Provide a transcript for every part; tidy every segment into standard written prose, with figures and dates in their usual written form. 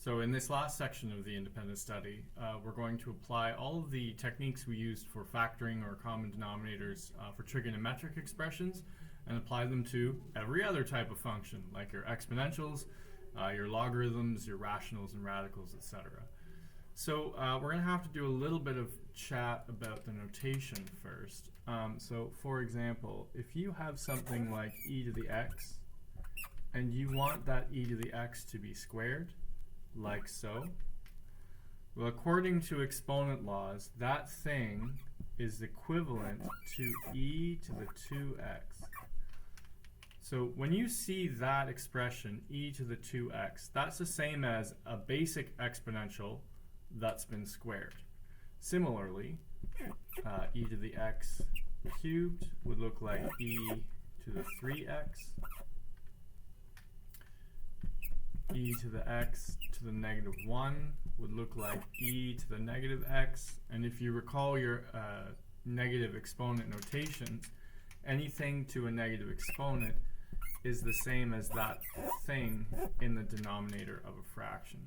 So in this last section of the independent study, we're going to apply all of the techniques we used for factoring or common denominators for trigonometric expressions and apply them to every other type of function, like your exponentials, your logarithms, your rationals and radicals, etc. So we're going to have to do a little bit of chat about the notation first. So for example, if you have something like e to the x, and you want that e to the x to be squared, like so, well, according to exponent laws, that thing is equivalent to e to the 2x. So when you see that expression, e to the 2x, that's the same as a basic exponential that's been squared. Similarly, e to the x cubed would look like e to the 3x. E to the x to the negative 1 would look like e to the negative x. And if you recall your negative exponent notations, anything to a negative exponent is the same as that thing in the denominator of a fraction.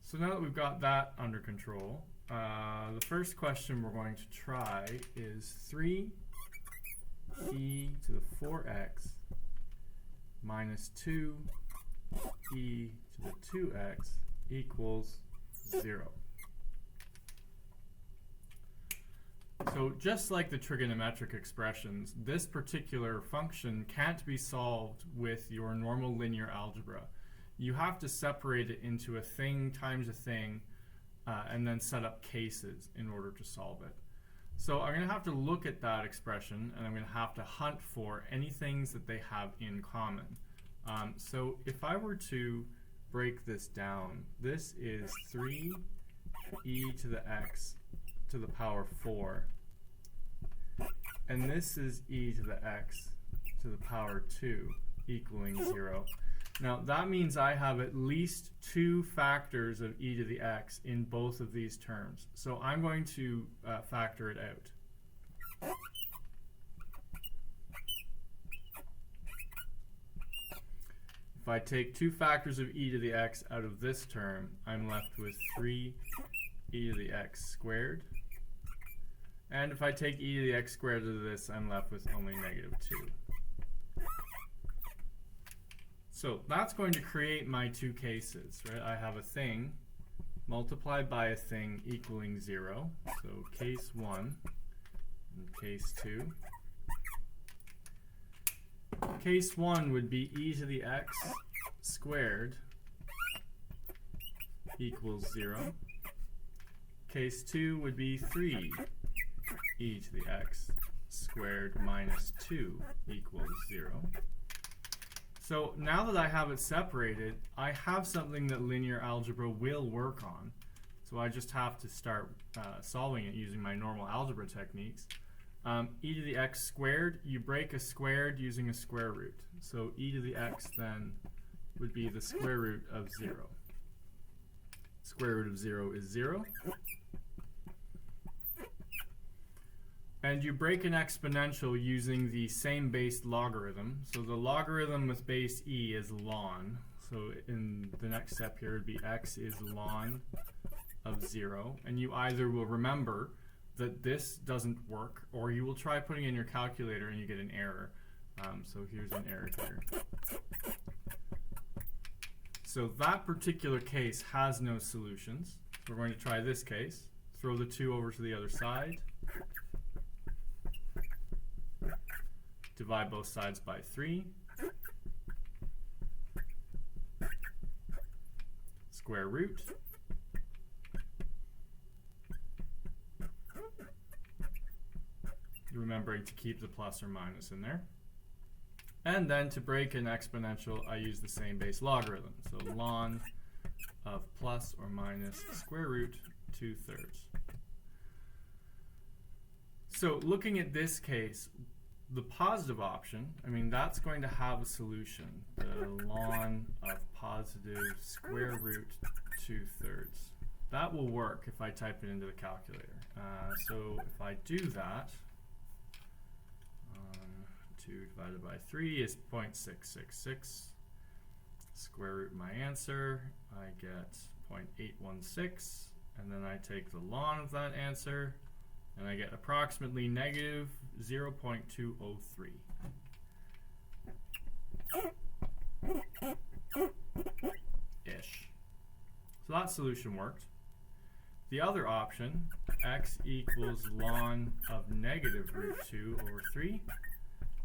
So now that we've got that under control, the first question we're going to try is 3 e to the 4x minus 2 e to the 2x equals 0. So just like the trigonometric expressions, this particular function can't be solved with your normal linear algebra. You have to separate it into a thing times a thing and then set up cases in order to solve it. So I'm going to have to look at that expression and I'm going to have to hunt for any things that they have in common. So if I were to break this down, this is 3 e to the x to the power 4, and this is e to the x to the power 2 equaling 0. Now that means I have at least 2 factors of e to the x in both of these terms. So I'm going to factor it out. If I take 2 factors of e to the x out of this term, I'm left with 3 e to the x squared. And if I take e to the x squared of this, I'm left with only negative 2. So that's going to create my 2 cases, right? I have a thing multiplied by a thing equaling 0. So case 1 and case 2. Case 1 would be e to the x squared equals 0. Case 2 would be 3 e to the x squared minus 2 equals 0. So now that I have it separated, I have something that linear algebra will work on. So I just have to start solving it using my normal algebra techniques. E to the x squared, you break a squared using a square root. So e to the x then would be the square root of 0. Square root of 0 is 0. And you break an exponential using the same base logarithm. So the logarithm with base e is ln. So in the next step here would be x is ln of 0. And you either will remember that this doesn't work, or you will try putting in your calculator and you get an error. So here's an error here. So that particular case has no solutions. We're going to try this case. Throw the 2 over to the other side. Divide both sides by 3. Square root. Remembering to keep the plus or minus in there. And then to break an exponential, I use the same base logarithm. So ln of plus or minus square root 2/3. So looking at this case, the positive option, I mean, that's going to have a solution. The ln of positive square root 2/3. That will work if I type it into the calculator. So if I do that, 2 divided by 3 is 0.666. square root my answer, I get 0.816, and then I take the ln of that answer, and I get approximately negative 0.203. Ish. So that solution worked. The other option, x equals ln of negative root 2 over 3,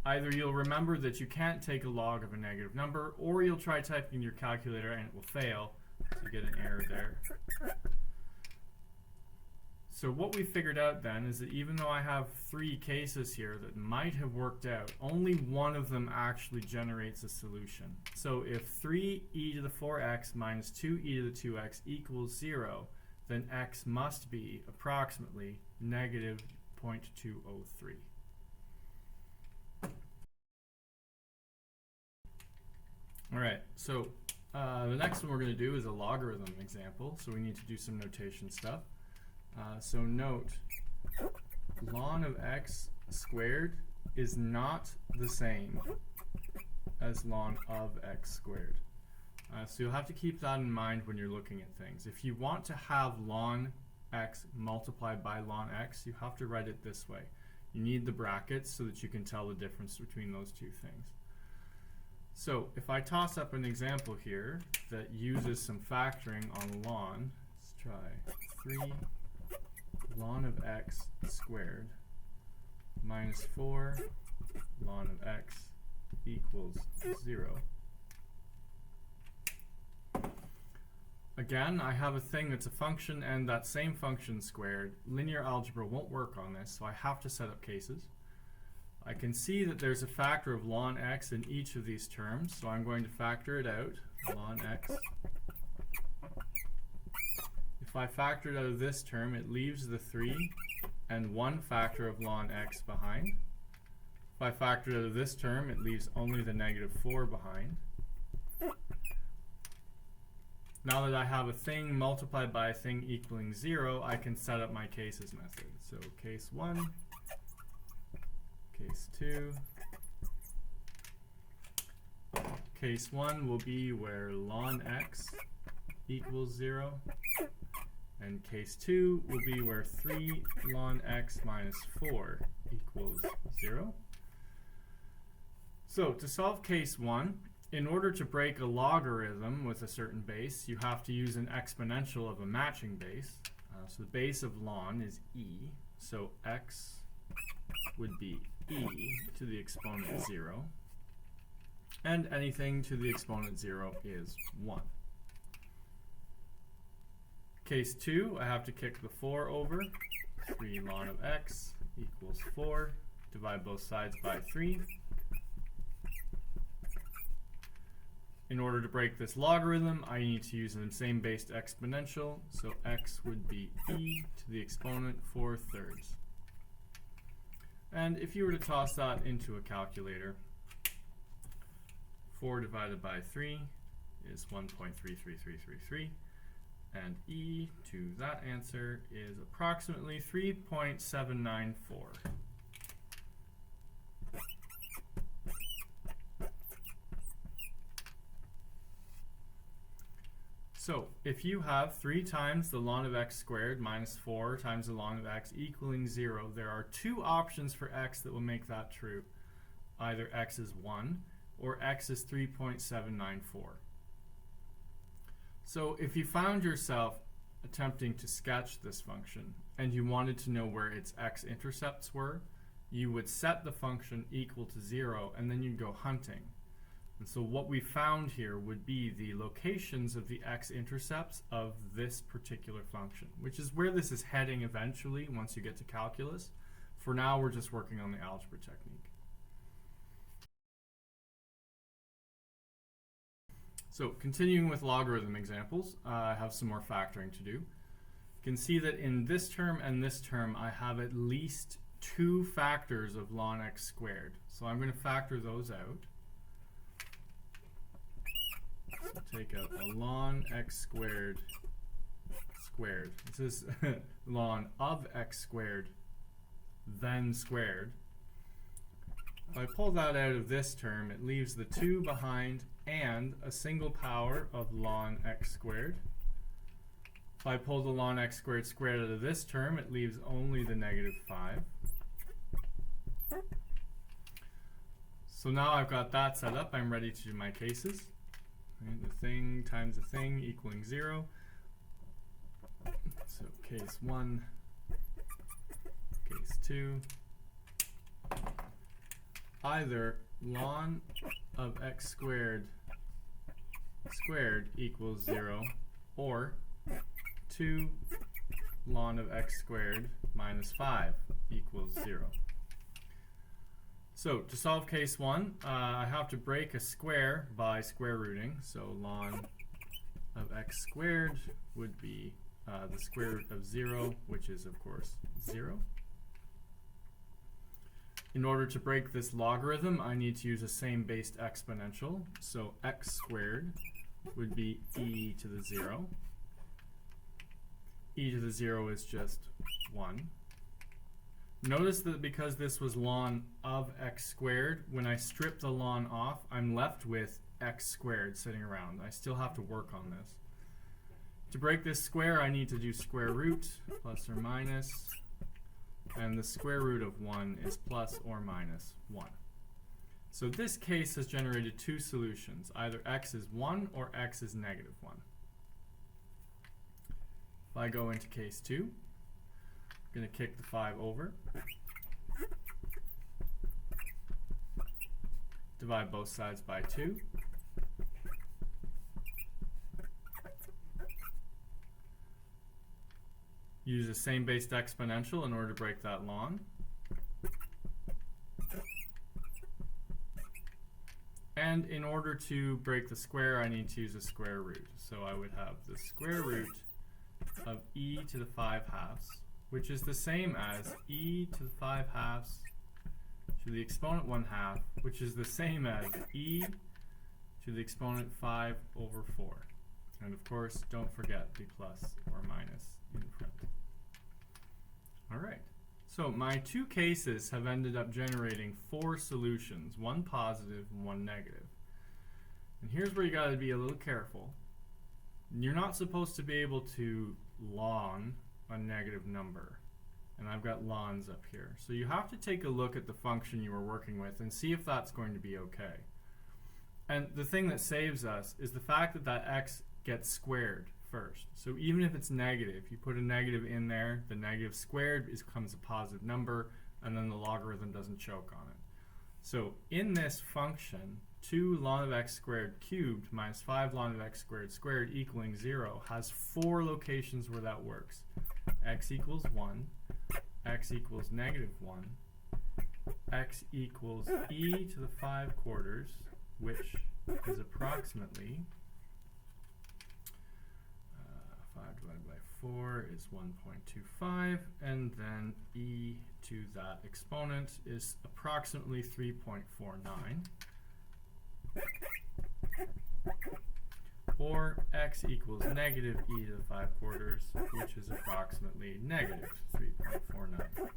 either you'll remember that you can't take a log of a negative number, or you'll try typing in your calculator and it will fail, so you get an error there. So what we figured out then is that even though I have 3 cases here that might have worked out, only one of them actually generates a solution. So if 3e to the 4x minus 2e to the 2x equals 0, then x must be approximately negative 0.203. All right, so the next one we're going to do is a logarithm example, so we need to do some notation stuff. So note, ln of x squared is not the same as ln of x squared. So you'll have to keep that in mind when you're looking at things. If you want to have ln x multiplied by ln x, you have to write it this way. You need the brackets so that you can tell the difference between those two things. So if I toss up an example here that uses some factoring on ln, let's try 3 ln of x squared minus 4 ln of x equals 0. Again, I have a thing that's a function and that same function squared. Linear algebra won't work on this, so I have to set up cases. I can see that there's a factor of ln x in each of these terms, so I'm going to factor it out, ln x. If I factor it out of this term, it leaves the 3 and 1 factor of ln x behind. If I factor it out of this term, it leaves only the negative 4 behind. Now that I have a thing multiplied by a thing equaling 0, I can set up my cases method. So case 1, case 2. Case 1 will be where ln x equals 0. And case 2 will be where 3 ln x minus 4 equals 0. So to solve case 1, in order to break a logarithm with a certain base, you have to use an exponential of a matching base. So the base of ln is e, so x would be e to the exponent 0, and anything to the exponent 0 is 1. Case 2, I have to kick the 4 over. 3 ln of x equals 4. Divide both sides by 3. In order to break this logarithm, I need to use the same based exponential, so x would be e to the exponent 4/3. And if you were to toss that into a calculator, 4 divided by 3 is 1.33333, and e to that answer is approximately 3.794. So if you have 3 times the ln of x squared minus 4 times the ln of x equaling 0, there are 2 options for x that will make that true. Either x is 1 or x is 3.794. So if you found yourself attempting to sketch this function and you wanted to know where its x-intercepts were, you would set the function equal to 0 and then you'd go hunting. And so what we found here would be the locations of the x-intercepts of this particular function, which is where this is heading eventually once you get to calculus. For now, we're just working on the algebra technique. So continuing with logarithm examples, I have some more factoring to do. You can see that in this term and this term, I have at least 2 factors of ln x squared. So I'm going to factor those out. So take out a ln x squared squared. This is ln of x squared then squared. If I pull that out of this term, it leaves the 2 behind and a single power of ln x squared. If I pull the ln x squared squared out of this term, it leaves only the negative 5. So now I've got that set up, I'm ready to do my cases. Right, the thing times the thing equaling 0. So case 1, case 2. Either ln of x squared squared equals 0, or 2 ln of x squared minus 5 equals 0. So to solve case 1, I have to break a square by square rooting. So ln of x squared would be the square root of 0, which is of course 0. In order to break this logarithm, I need to use a same-based exponential. So x squared would be e to the 0. E to the 0 is just 1. Notice that because this was ln of x squared, when I strip the ln off, I'm left with x squared sitting around. I still have to work on this. To break this square, I need to do square root, plus or minus, and the square root of 1 is plus or minus 1. So this case has generated two solutions. Either x is 1 or x is negative 1. If I go into case 2, I'm going to kick the 5 over, divide both sides by 2, use a same-based exponential in order to break that ln, and in order to break the square, I need to use a square root. So I would have the square root of e to the 5 halves, which is the same as e to the 5 halves to the exponent 1 half, which is the same as e to the exponent 5 over 4. And of course, don't forget the plus or minus in front. All right, so my two cases have ended up generating 4 solutions, one positive and one negative. And here's where you got to be a little careful. You're not supposed to be able to ln a negative number, and I've got lns up here. So you have to take a look at the function you were working with and see if that's going to be okay. And the thing that saves us is the fact that that x gets squared first. So even if it's negative, you put a negative in there, the negative squared becomes a positive number, and then the logarithm doesn't choke on it. So in this function, 2 ln of x squared cubed minus 5 ln of x squared squared equaling 0 has 4 locations where that works. X equals 1, x equals negative 1, x equals e to the 5 quarters, which is approximately 5 divided by 4 is 1.25, and then e to that exponent is approximately 3.49. Or x equals negative e to the 5 quarters, which is approximately negative 3.49.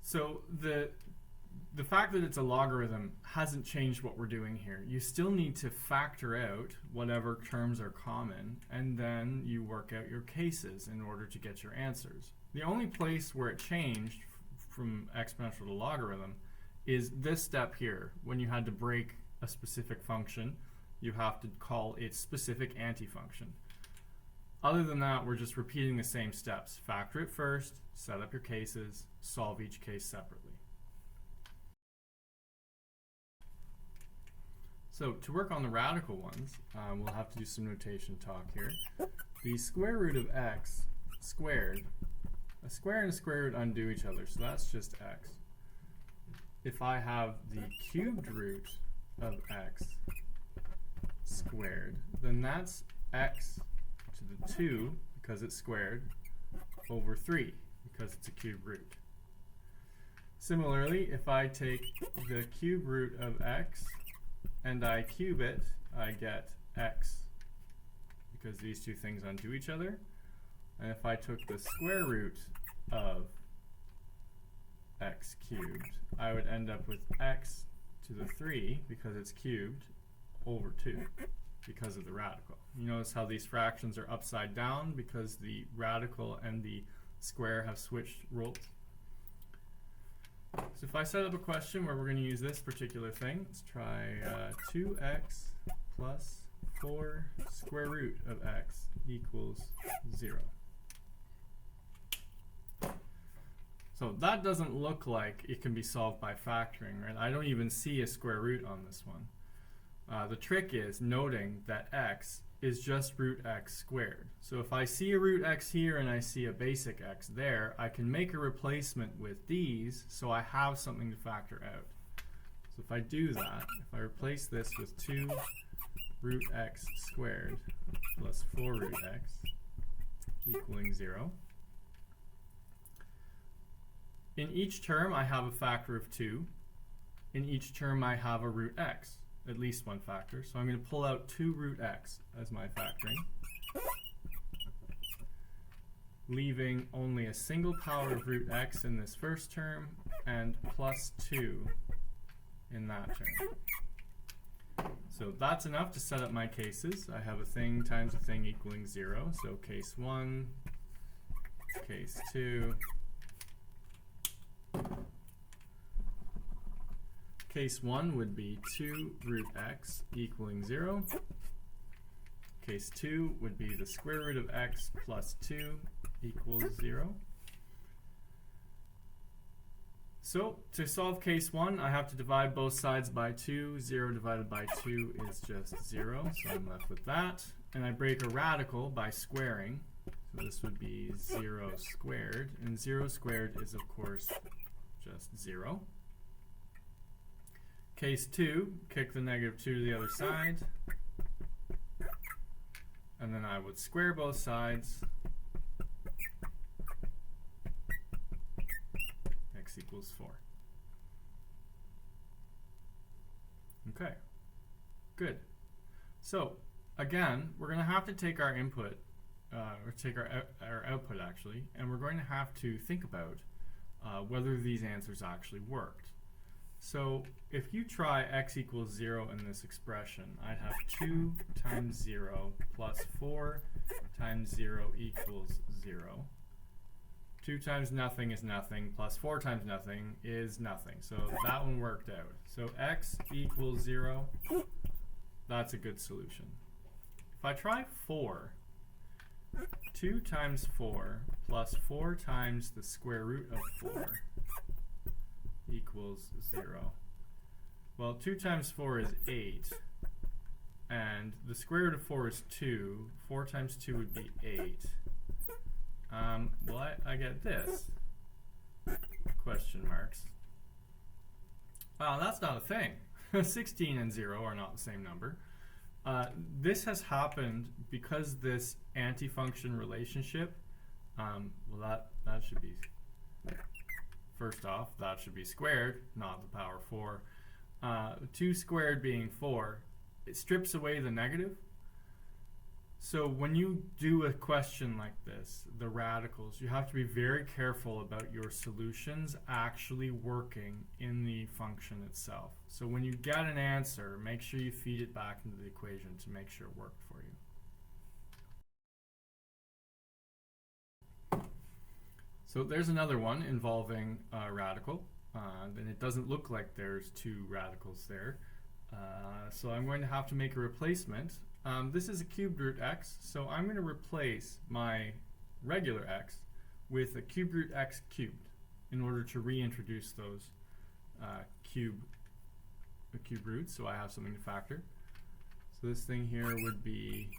So the fact that it's a logarithm hasn't changed what we're doing here. You still need to factor out whatever terms are common, and then you work out your cases in order to get your answers. The only place where it changed from exponential to logarithm is this step here. When you had to break a specific function, you have to call its specific antifunction. Other than that, we're just repeating the same steps. Factor it first, set up your cases, solve each case separately. So to work on the radical ones, we'll have to do some notation talk here. The square root of x squared, a square and a square root undo each other, so that's just x. If I have the cubed root of x squared, then that's x to the 2, because it's squared, over 3, because it's a cube root. Similarly, if I take the cube root of x and I cube it, I get x, because these two things undo each other. And if I took the square root of x cubed, I would end up with x to the 3 because it's cubed over 2 because of the radical. You notice how these fractions are upside down because the radical and the square have switched roles. So if I set up a question where we're going to use this particular thing, let's try 2x plus 4 square root of x equals 0. So that doesn't look like it can be solved by factoring, right? I don't even see a square root on this one. The trick is noting that x is just root x squared. So if I see a root x here and I see a basic x there, I can make a replacement with these so I have something to factor out. So if I do that, if I replace this with 2 root x squared plus 4 root x equaling 0, in each term I have a factor of 2. In each term I have a root x, at least one factor. So I'm going to pull out 2 root x as my factoring, leaving only a single power of root x in this first term and plus 2 in that term. So that's enough to set up my cases. I have a thing times a thing equaling 0. So case 1, case 2, case 1 would be 2 root x equaling 0. Case 2 would be the square root of x plus 2 equals 0. So to solve case 1, I have to divide both sides by 2. 0 divided by 2 is just 0, so I'm left with that. And I break a radical by squaring. So this would be 0 squared, and 0 squared is of course just 0. Case 2, kick the negative 2 to the other side, and then I would square both sides. X equals 4. Okay, good. So again, we're going to have to take our input, or take our output actually, and we're going to have to think about whether these answers actually worked. So if you try x equals 0 in this expression, I'd have 2 times 0 plus 4 times 0 equals 0. 2 times nothing is nothing, plus 4 times nothing is nothing. So that one worked out. So x equals 0, that's a good solution. If I try 4, 2 times 4 plus 4 times the square root of 4 equals 0. Well, 2 times 4 is 8, and the square root of 4 is 2. 4 times 2 would be 8. Well, I get this. Question marks. Well, that's not a thing. 16 and 0 are not the same number. This has happened because this anti-function relationship, well, that should be, first off, that should be squared, not the power 4. 2 squared being 4, it strips away the negative. So when you do a question like this, the radicals, you have to be very careful about your solutions actually working in the function itself. So when you get an answer, make sure you feed it back into the equation to make sure it worked for you. So there's another one involving a radical, and it doesn't look like there's 2 radicals there. So I'm going to have to make a replacement. This is a cubed root x, so I'm going to replace my regular x with a cubed root x cubed in order to reintroduce those cube roots, so I have something to factor. So this thing here would be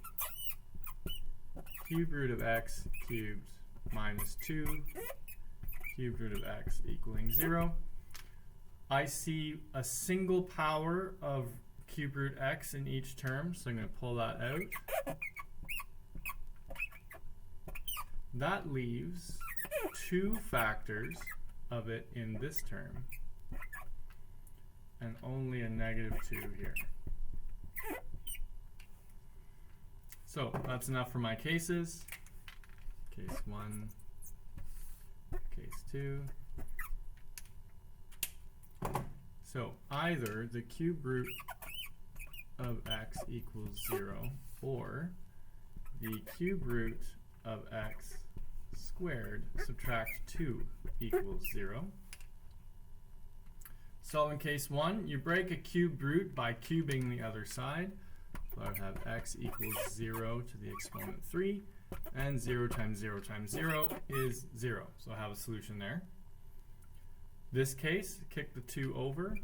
cubed root of x cubed minus 2 cubed root of x equaling 0. I see a single power of cube root x in each term, so I'm going to pull that out. That leaves 2 factors of it in this term and only a negative 2 here. So that's enough for my cases. Case 1, case 2. So either the cube root of x equals 0, or the cube root of x squared subtract 2 equals 0. Solving case 1, you break a cubed root by cubing the other side. So I would have x equals 0 to the exponent 3, and 0 times 0 times 0 is 0. So I have a solution there. This case, kick the 2 over.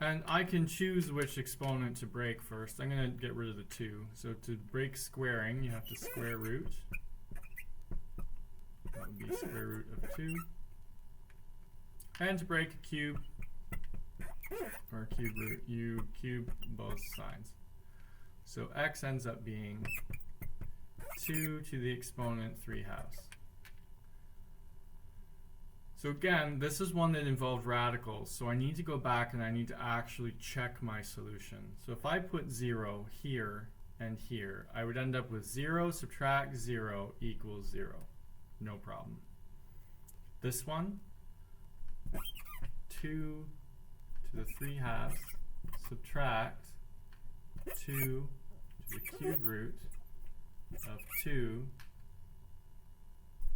And I can choose which exponent to break first. I'm going to get rid of the 2. So to break squaring, you have to square root. That would be square root of 2. And to break a cube, or cube root, you cube both sides. So x ends up being 2 to the exponent 3/2. So again, this is one that involved radicals, so I need to go back and I need to actually check my solution. So if I put 0 here and here, I would end up with 0 subtract 0 equals 0. No problem. This one, 2 to the 3/2 subtract 2 to the cube root of 2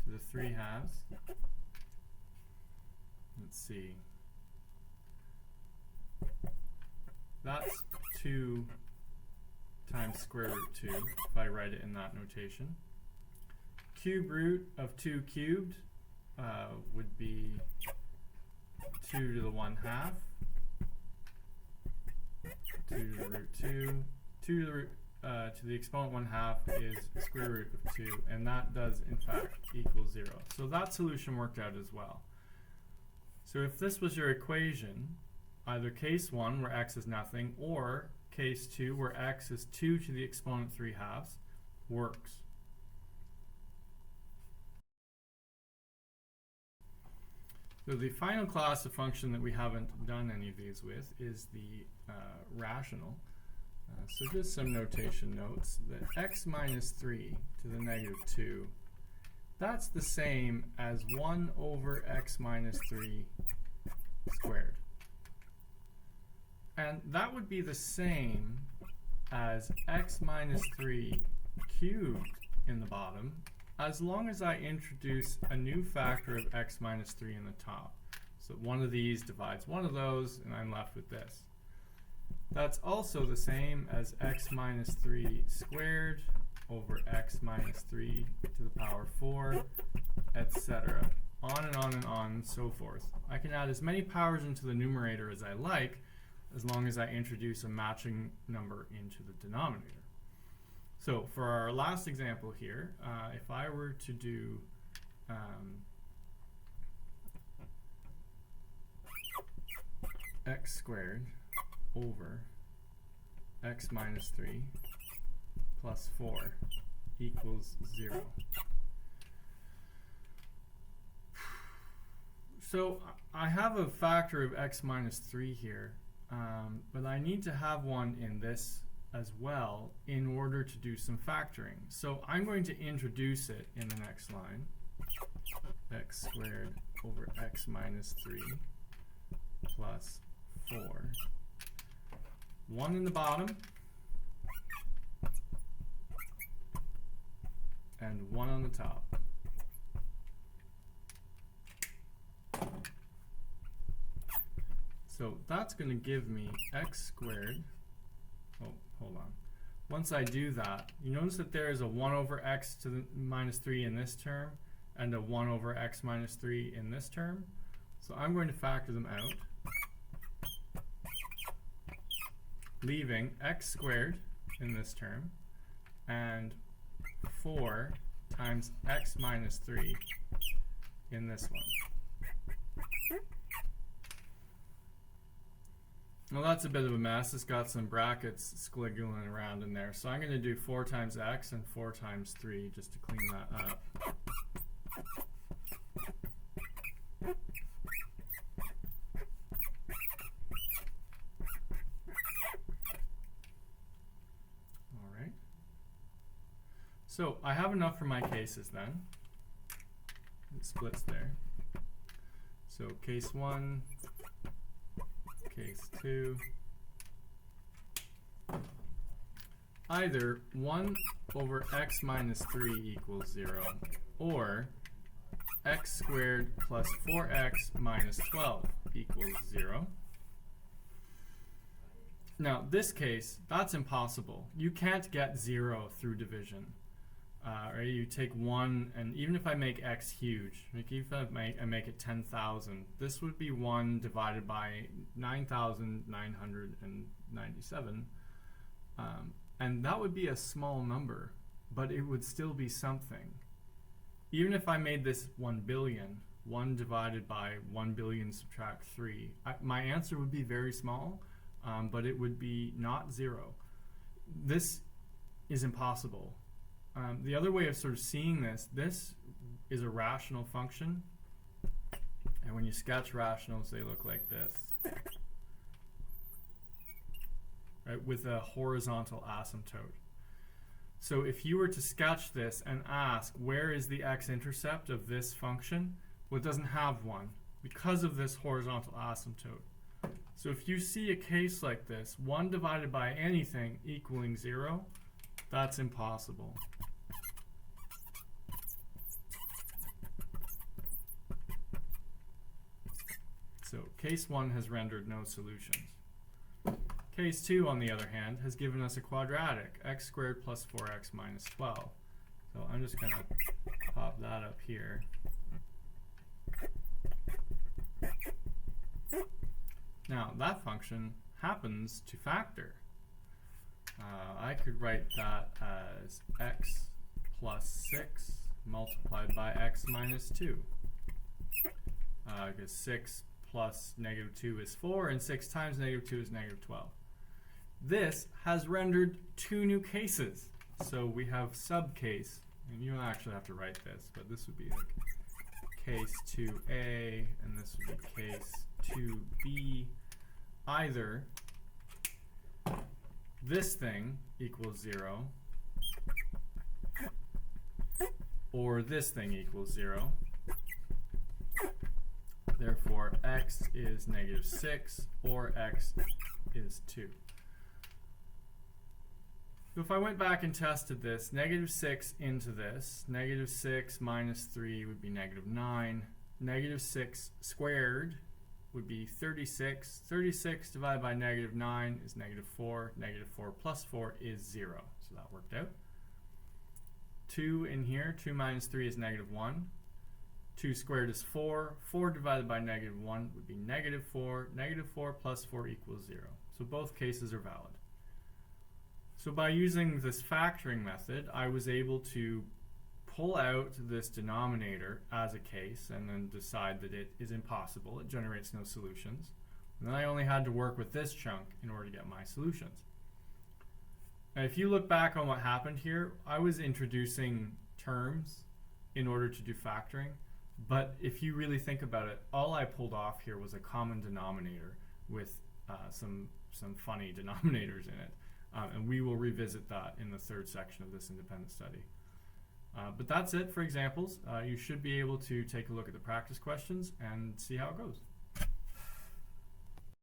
to the 3/2. Let's see. That's 2 times square root 2, if I write it in that notation. Cube root of 2 cubed would be 2 to the 1/2. 2 to the root 2. 2 to the root to the exponent 1/2 is square root of 2, and that does in fact equal 0. So that solution worked out as well. So if this was your equation, either case 1 where x is nothing, or case 2 where x is 2 to the exponent 3/2 works. So the final class of function that we haven't done any of these with is the rational. So just some notation notes that x minus 3 to the negative 2, that's the same as 1 over x minus 3 squared. And that would be the same as x minus 3 cubed in the bottom, as long as I introduce a new factor of x minus 3 in the top. So one of these divides one of those, and I'm left with this. That's also the same as x minus 3 squared over x minus 3 to the power 4, etc. On and on and on and so forth. I can add as many powers into the numerator as I like, as long as I introduce a matching number into the denominator. So for our last example here, if I were to do x squared over x minus 3 plus 4 equals 0. So I have a factor of x minus 3 here, but I need to have one in this as well in order to do some factoring. So I'm going to introduce it in the next line. X squared over x minus 3 plus 4. 1 in the bottom and 1 on the top. So that's going to give me x squared. Oh, hold on. Once I do that, you notice that there is a 1 over x to the minus 3 in this term and a 1 over x minus 3 in this term. So I'm going to factor them out, leaving x squared in this term and 4 times x minus 3 in this one. Well, that's a bit of a mess. It's got some brackets squiggling around in there. So I'm going to do 4 times x and 4 times 3 just to clean that up. All right. So I have enough for my cases then. splits there. So case 1, case 2. Either 1 over x minus 3 equals 0, or x squared plus 4x minus 12 equals 0. Now, this case, that's impossible. You can't get 0 through division. Right? You take 1, and even if I make x huge, like even if I make it 10,000, this would be 1 divided by 9,997. And that would be a small number, but it would still be something. Even if I made this 1 billion, 1 divided by 1 billion subtract 3, my answer would be very small, but it would be not 0. This is impossible. The other way of sort of seeing this is a rational function. And when you sketch rationals, they look like this. Right, with a horizontal asymptote. So if you were to sketch this and ask, where is the x-intercept of this function? Well, it doesn't have one because of this horizontal asymptote. So if you see a case like this, 1 divided by anything equaling 0, that's impossible. So case 1 has rendered no solutions. Case 2, on the other hand, has given us a quadratic, x squared plus 4x minus 12. So I'm just going to pop that up here. Now, that function happens to factor. I could write that as x plus 6 multiplied by x minus 2. Because 6 plus negative 2 is 4, and 6 times negative 2 is negative 12. This has rendered 2 new cases. So we have subcase, and you don't actually have to write this, but this would be like case 2a, and this would be case 2b. Either this thing equals 0, or this thing equals 0. Therefore, x is negative 6, or x is 2. So if I went back and tested this, negative 6 into this, negative 6 minus 3 would be negative 9. Negative 6 squared would be 36. 36 divided by negative 9 is negative 4. Negative 4 plus 4 is 0. So that worked out. 2 in here, 2 minus 3 is negative 1. 2 squared is 4. 4 divided by negative 1 would be negative 4. Negative 4 plus 4 equals 0. So both cases are valid. So by using this factoring method, I was able to pull out this denominator as a case and then decide that it is impossible. It generates no solutions. And then I only had to work with this chunk in order to get my solutions. Now, if you look back on what happened here, I was introducing terms in order to do factoring. But if you really think about it, all I pulled off here was a common denominator with some funny denominators in it. And we will revisit that in the third section of this independent study. But that's it for examples. You should be able to take a look at the practice questions and see how it goes.